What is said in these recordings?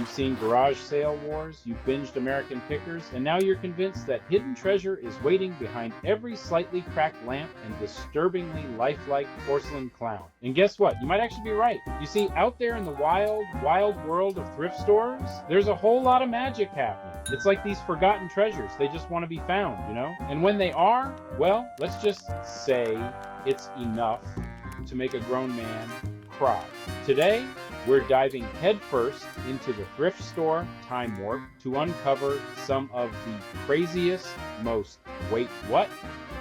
You've seen garage sale wars, you've binged American Pickers, and now you're convinced that hidden treasure is waiting behind every slightly cracked lamp and disturbingly lifelike porcelain clown. And guess what? You might actually be right. You see, out there in the wild, wild world of thrift stores, there's a whole lot of magic happening. It's like these forgotten treasures. They just want to be found, you know? And when they are, well, let's just say it's enough to make a grown man cry. Today, we're diving headfirst into the thrift store time warp to uncover some of the craziest, most wait what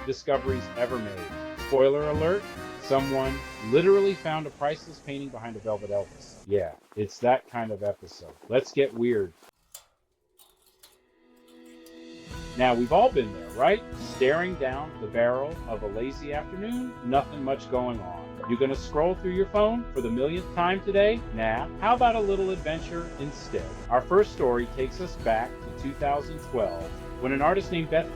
discoveries ever made. Spoiler alert, someone literally found a priceless painting behind a velvet Elvis. Yeah, it's that kind of episode. Let's get weird. Now, we've all been there, right? Staring down the barrel of a lazy afternoon, nothing much going on. You gonna scroll through your phone for the millionth time today? Nah, how about a little adventure instead? Our first story takes us back to 2012, when an artist named Beth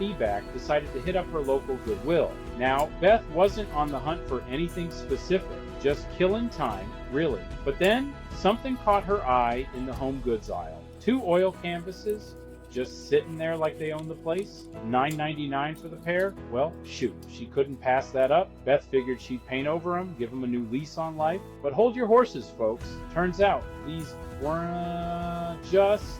decided to hit up her local Goodwill. Now, Beth wasn't on the hunt for anything specific, just killing time, really. But then, something caught her eye in the home goods aisle. 2 oil canvases, just sitting there like they own the place. $9.99 for the pair? Well, shoot, she couldn't pass that up. Beth figured she'd paint over them, give them a new lease on life. But hold your horses, folks. Turns out these weren't just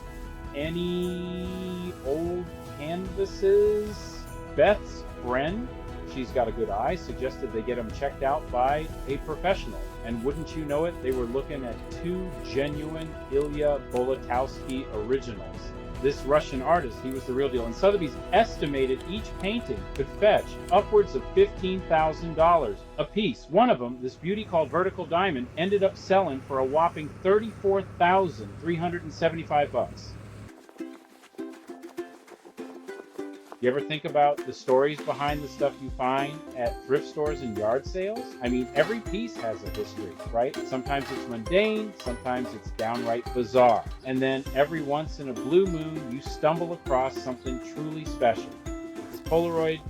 any old canvases. Beth's friend, she's got a good eye, suggested they get them checked out by a professional. And wouldn't you know it, they were looking at 2 genuine Ilia Bosky originals. This Russian artist, he was the real deal. And Sotheby's estimated each painting could fetch upwards of $15,000 a piece. One of them, this beauty called Vertical Diamond, ended up selling for a whopping $34,375. You ever think about the stories behind the stuff you find at thrift stores and yard sales? I mean, every piece has a history, right? Sometimes it's mundane, sometimes it's downright bizarre. And then every once in a blue moon, you stumble across something truly special. This Polaroid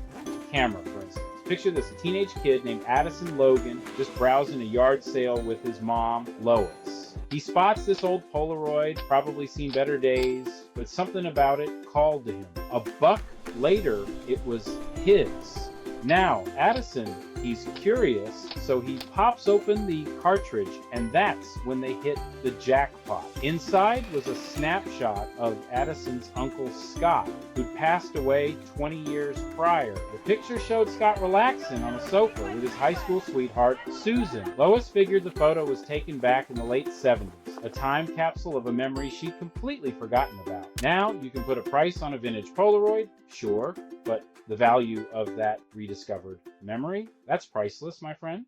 camera, for instance. Picture this, a teenage kid named Addison Logan just browsing a yard sale with his mom, Lois. He spots this old Polaroid, probably seen better days, but something about it called to him. A buck later, it was his. Now, Addison, he's curious, so he pops open the cartridge, and that's when they hit the jackpot. Inside was a snapshot of Addison's uncle Scott, who'd passed away 20 years prior. The picture showed Scott relaxing on a sofa with his high school sweetheart, Susan. Lois figured the photo was taken back in the late 70s, a time capsule of a memory she'd completely forgotten about. Now, you can put a price on a vintage Polaroid, sure, but the value of that rediscovered memory, that's priceless, my friend.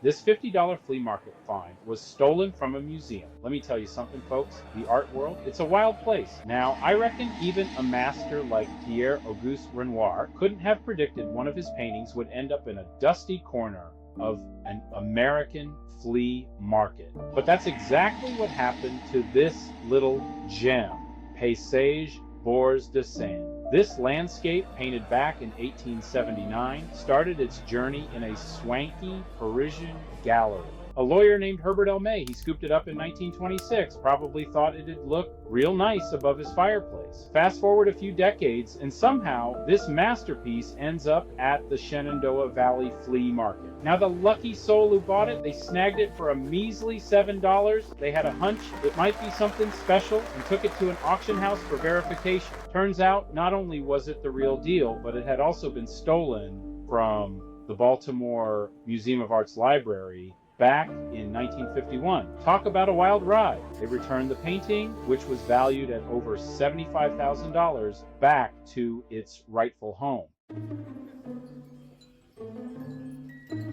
This $50 flea market find was stolen from a museum. Let me tell you something, folks. The art world, it's a wild place. Now, I reckon even a master like Pierre-Auguste Renoir couldn't have predicted one of his paintings would end up in a dusty corner of an American flea market. But that's exactly what happened to this little gem. Paysage Bourse de Seine. This landscape, painted back in 1879, started its journey in a swanky Parisian gallery. A lawyer named Herbert L. May, he scooped it up in 1926, probably thought it'd look real nice above his fireplace. Fast forward a few decades, and somehow this masterpiece ends up at the Shenandoah Valley Flea Market. Now the lucky soul who bought it, they snagged it for a measly $7. They had a hunch it might be something special and took it to an auction house for verification. Turns out, not only was it the real deal, but it had also been stolen from the Baltimore Museum of Art's library back in 1951. Talk about a wild ride. They returned the painting, which was valued at over $75,000, back to its rightful home.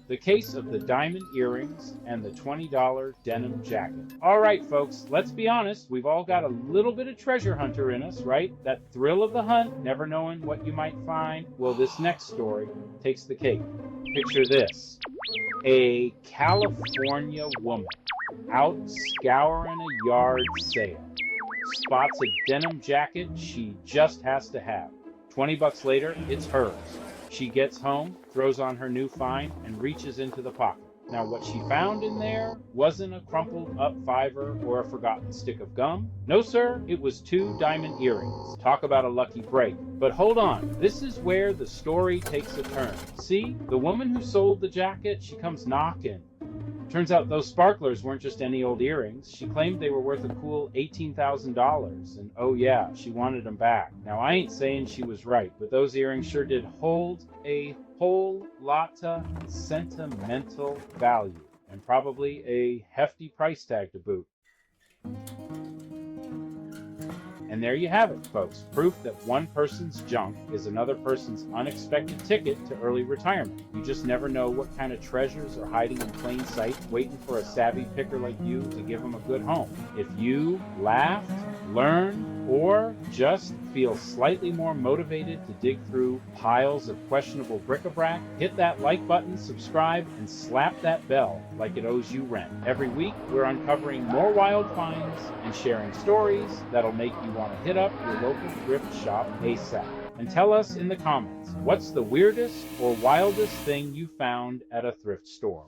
The case of the diamond earrings and the $20 denim jacket. All right, folks, let's be honest. We've all got a little bit of treasure hunter in us, right? That thrill of the hunt, never knowing what you might find. Well, this next story takes the cake. Picture this. A California woman out scouring a yard sale spots a denim jacket she just has to have. $20 later, it's hers. She gets home, throws on her new find, and reaches into the pocket. Now, what she found in there wasn't a crumpled up fiver or a forgotten stick of gum. No, sir, it was 2 diamond earrings. Talk about a lucky break. But hold on, this is where the story takes a turn. See, the woman who sold the jacket, she comes knocking. Turns out those sparklers weren't just any old earrings. She claimed they were worth a cool $18,000, and oh yeah, she wanted them back. Now, I ain't saying she was right, but those earrings sure did hold a whole lotta sentimental value, and probably a hefty price tag to boot. And there you have it, folks. Proof that one person's junk is another person's unexpected ticket to early retirement. You just never know what kind of treasures are hiding in plain sight, waiting for a savvy picker like you to give them a good home. If you laughed, learned, or just feel slightly more motivated to dig through piles of questionable bric-a-brac, hit that like button, subscribe, and slap that bell like it owes you rent. Every week, we're uncovering more wild finds and sharing stories that'll make you want to hit up your local thrift shop ASAP. And tell us in the comments, what's the weirdest or wildest thing you found at a thrift store?